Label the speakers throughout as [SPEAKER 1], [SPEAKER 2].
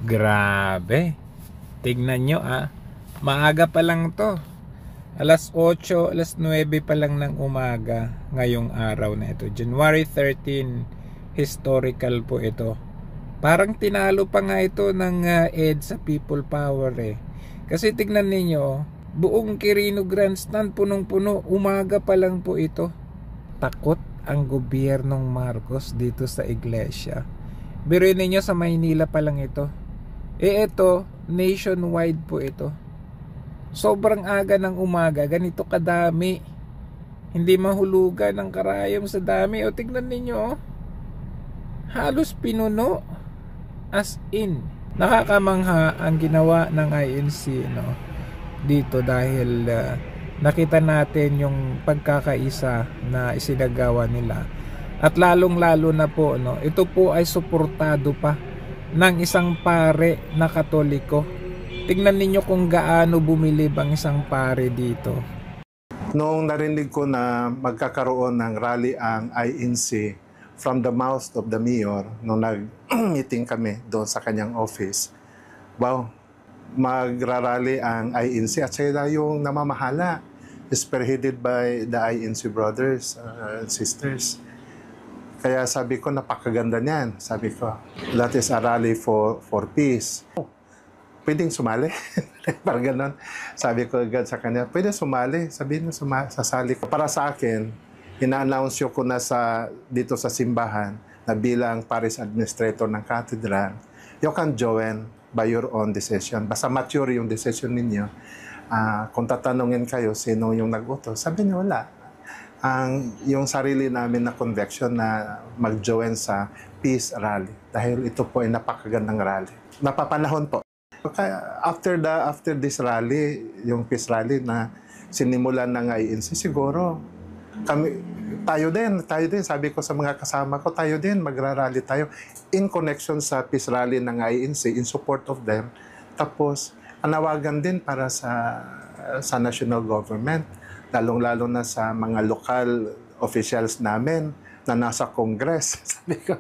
[SPEAKER 1] Grabe. Tignan nyo maaga pa lang to. Alas 8, alas 9 pa lang ng umaga ngayong araw na ito. January 13, historical po ito. Parang tinalo pa nga ito ng EDSA People Power Kasi tignan ninyo, buong Quirino Grandstand punong-puno, umaga pa lang po ito. Takot ang gobyernong Marcos dito sa iglesia. Biruin ninyo, sa Maynila pa lang ito. Ito, nationwide po ito. Sobrang aga ng umaga, ganito kadami. Hindi mahulugan ng karayom sa dami. O tignan ninyo, halos pinuno. As in, nakakamangha ang ginawa ng INC dito dahil nakita natin yung pagkakaisa na isinagawa nila. At lalong-lalo na po, ito po ay suportado pa ng isang pare na Katoliko. Tingnan ninyo kung gaano bumilib ang isang pare dito.
[SPEAKER 2] Noong narinig ko na magkakaroon ng rally ang INC from the mouth of the mayor, nung nag-meeting kami doon sa kanyang office, wow, magrarally ang INC at sila yung namamahala, spearheaded by the INC brothers and sisters. Kaya sabi ko, napakaganda niyan. Sabi ko, that is a rally for peace. Pwedeng sumali? Parang ganon. Sabi ko agad sa kanya, pwede sumali. Sabihin mo, sasali ko. Para sa akin, ina-announce ko na dito sa simbahan na bilang parish administrator ng cathedral, you can join by your own decision. Basta mature yung decision ninyo. Kung tatanungin kayo, sino yung nag-utos, sabi niyo wala. Yung sarili namin na conviction na mag-join sa peace rally. Dahil ito po ay napakagandang rally. Napapanahon po. After this rally, yung peace rally na sinimulan ng INC, siguro tayo din, sabi ko sa mga kasama ko, tayo din, magra-rally tayo in connection sa peace rally ng INC, in support of them. Tapos, anawagan din para sa national government, lalong-lalo na sa mga local officials namin na nasa Congress. Sabi ko,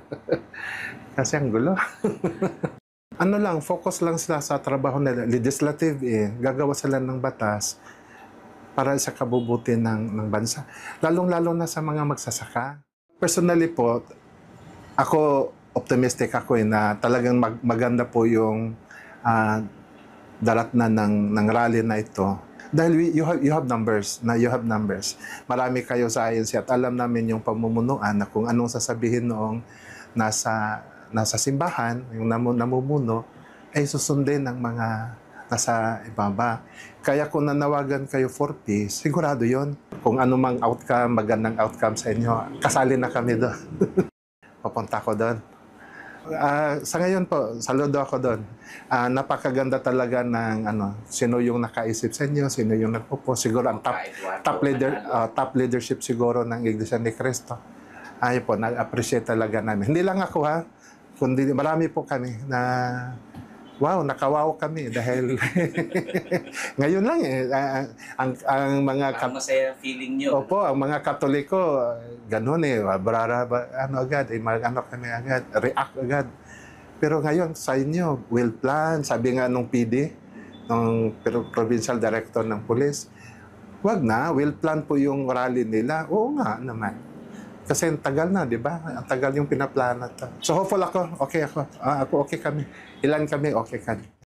[SPEAKER 2] kasi ang gulo. Focus lang sila sa trabaho nila. Legislative gagawa sila ng batas para sa kabubuti ng bansa. Lalong-lalo na sa mga magsasaka. Personally po, ako optimistic ako na talagang maganda po yung darat na ng rally na ito. Dahil you have numbers. Marami kayo sa INC at alam namin yung pamumunuan na kung anong sasabihin noong nasa simbahan, yung namumuno, ay susundin ng mga nasa ibaba. Kaya kung nanawagan kayo for peace, sigurado yon. Kung anumang outcome, magandang outcome sa inyo, kasali na kami doon. Papunta ko doon. Sa ngayon po, saludo ako doon. Napakaganda talaga ng sino yung nakaisip sa inyo, sino yung nagpupo. Siguro ang top leadership siguro ng Iglesia ni Cristo. Ayun po, nag-appreciate talaga namin. Hindi lang ako kundi marami po kami na wow, nakawaw kami dahil ngayon lang ang mga
[SPEAKER 3] masaya feeling nyo.
[SPEAKER 2] Opo, ang mga Katoliko ganoon agad, kami agad, react agad. Pero ngayon sa inyo, will plan, sabi nga nung PD, nung provincial director ng police, wag na, will plan po yung rally nila. Oo nga naman. Kasi ang tagal na, di ba? Ang tagal yung pinaplano to. So hopeful ako, okay ako. Ako okay kami. Ilan kami, okay kami.